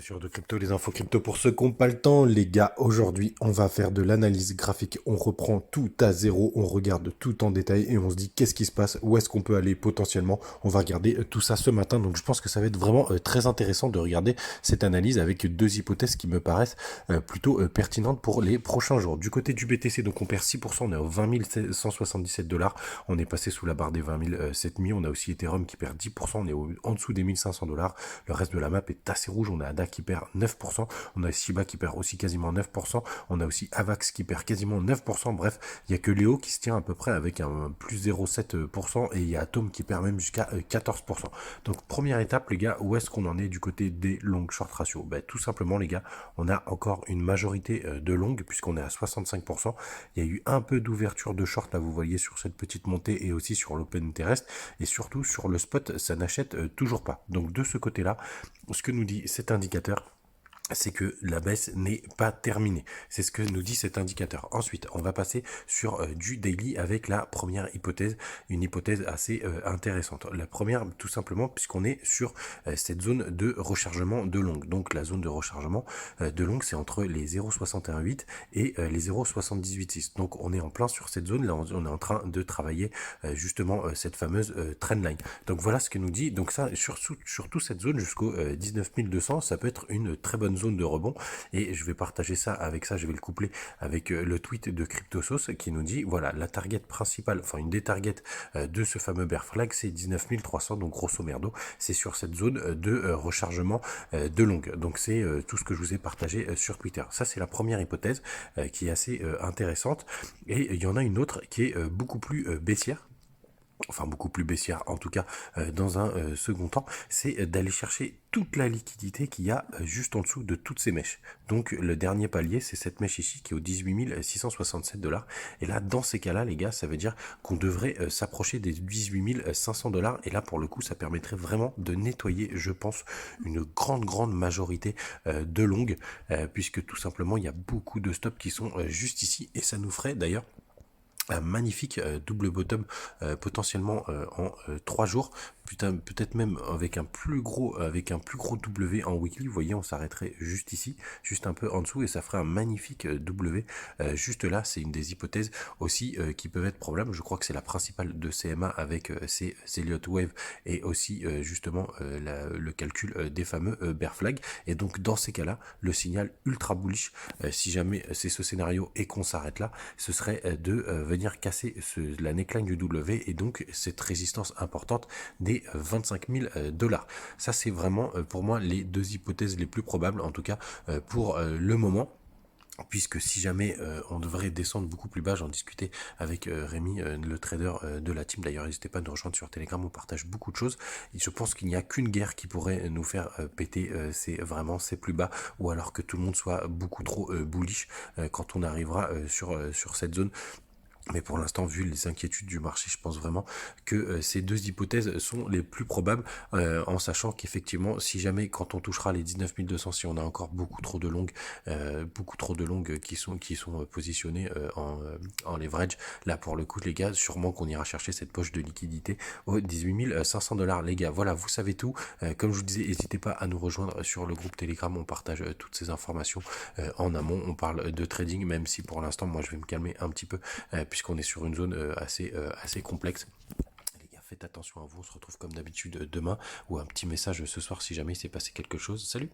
Sur de crypto, les infos crypto pour ceux qui n'ont pas le temps, les gars, aujourd'hui on va faire de l'analyse graphique, on reprend tout à zéro, on regarde tout en détail et on se dit qu'est-ce qui se passe, où est-ce qu'on peut aller potentiellement, on va regarder tout ça ce matin, donc je pense que ça va être vraiment très intéressant de regarder cette analyse avec deux hypothèses qui me paraissent plutôt pertinentes pour les prochains jours. Du côté du BTC, donc on perd 6%, on est à 20 177 $, on est passé sous la barre des 20 700, on a aussi Ethereum qui perd 10%, on est en dessous des 1500 $, le reste de la map est assez rouge, on a ADA qui perd 9%, on a Shiba qui perd aussi quasiment 9%, on a aussi Avax qui perd quasiment 9%, bref, il n'y a que Léo qui se tient à peu près avec un plus 0,7% et il y a Atom qui perd même jusqu'à 14%. Donc première étape les gars, où est-ce qu'on en est du côté des long short ratio? Tout simplement les gars, on a encore une majorité de longues puisqu'on est à 65%, il y a eu un peu d'ouverture de short là vous voyez sur cette petite montée et aussi sur l'open terrestre et surtout sur le spot ça n'achète toujours pas. Donc de ce côté là, ce que nous dit cet indicateur, c'est que la baisse n'est pas terminée. C'est ce que nous dit cet indicateur. Ensuite, on va passer sur du daily avec la première hypothèse, une hypothèse assez intéressante. La première, tout simplement, puisqu'on est sur cette zone de rechargement de longue. Donc la zone de rechargement de longue, c'est entre les 0,618 et les 0,786. Donc on est en plein sur cette zone. Là, on est en train de travailler justement cette fameuse trendline. Donc voilà ce que nous dit. Donc ça, surtout cette zone jusqu'au 19 200, ça peut être une très bonne zone de rebond et je vais partager ça avec ça, je vais le coupler avec le tweet de CryptoSauce qui nous dit voilà la target principale, enfin une des targets de ce fameux bear flag c'est 19 300, donc grosso merdo c'est sur cette zone de rechargement de longue, donc c'est tout ce que je vous ai partagé sur Twitter. Ça c'est la première hypothèse qui est assez intéressante et il y en a une autre qui est beaucoup plus baissière, enfin beaucoup plus baissière en tout cas dans un second temps, c'est d'aller chercher toute la liquidité qu'il y a juste en dessous de toutes ces mèches. Donc le dernier palier c'est cette mèche ici qui est au 18 667 $, et là dans ces cas là les gars ça veut dire qu'on devrait s'approcher des 18 500 $, et là pour le coup ça permettrait vraiment de nettoyer je pense une grande majorité de longues puisque tout simplement il y a beaucoup de stops qui sont juste ici, et ça nous ferait d'ailleurs un magnifique double bottom potentiellement en 3 jours, putain, peut-être même avec un plus gros W en weekly. Vous voyez on s'arrêterait juste ici, juste un peu en dessous, et ça ferait un magnifique W juste là. C'est une des hypothèses aussi qui peuvent être probables. Je crois que c'est la principale de CMA avec ces Elliott Wave et aussi justement le calcul des fameux bear flag, et donc dans ces cas là le signal ultra bullish si jamais c'est ce scénario et qu'on s'arrête là, ce serait de venir casser la neckline du W et donc cette résistance importante des 25 000 $. Ça c'est vraiment pour moi les deux hypothèses les plus probables, en tout cas pour le moment. Puisque si jamais on devrait descendre beaucoup plus bas, j'en discutais avec Rémi, le trader de la team, d'ailleurs n'hésitez pas à nous rejoindre sur Telegram, on partage beaucoup de choses, et je pense qu'il n'y a qu'une guerre qui pourrait nous faire péter c'est vraiment ces plus bas, ou alors que tout le monde soit beaucoup trop bullish quand on arrivera sur cette zone. Mais pour l'instant, vu les inquiétudes du marché, je pense vraiment que ces deux hypothèses sont les plus probables, en sachant qu'effectivement, si jamais quand on touchera les 19 200, si on a encore beaucoup trop de longues qui sont positionnées en leverage, là pour le coup les gars, sûrement qu'on ira chercher cette poche de liquidité aux 18 500 $. Les gars, voilà, vous savez tout. Comme je vous disais, n'hésitez pas à nous rejoindre sur le groupe Telegram, on partage toutes ces informations en amont, on parle de trading, même si pour l'instant, moi je vais me calmer un petit peu puisqu'on est sur une zone assez complexe. Les gars, faites attention à vous, on se retrouve comme d'habitude demain, ou un petit message ce soir si jamais il s'est passé quelque chose. Salut!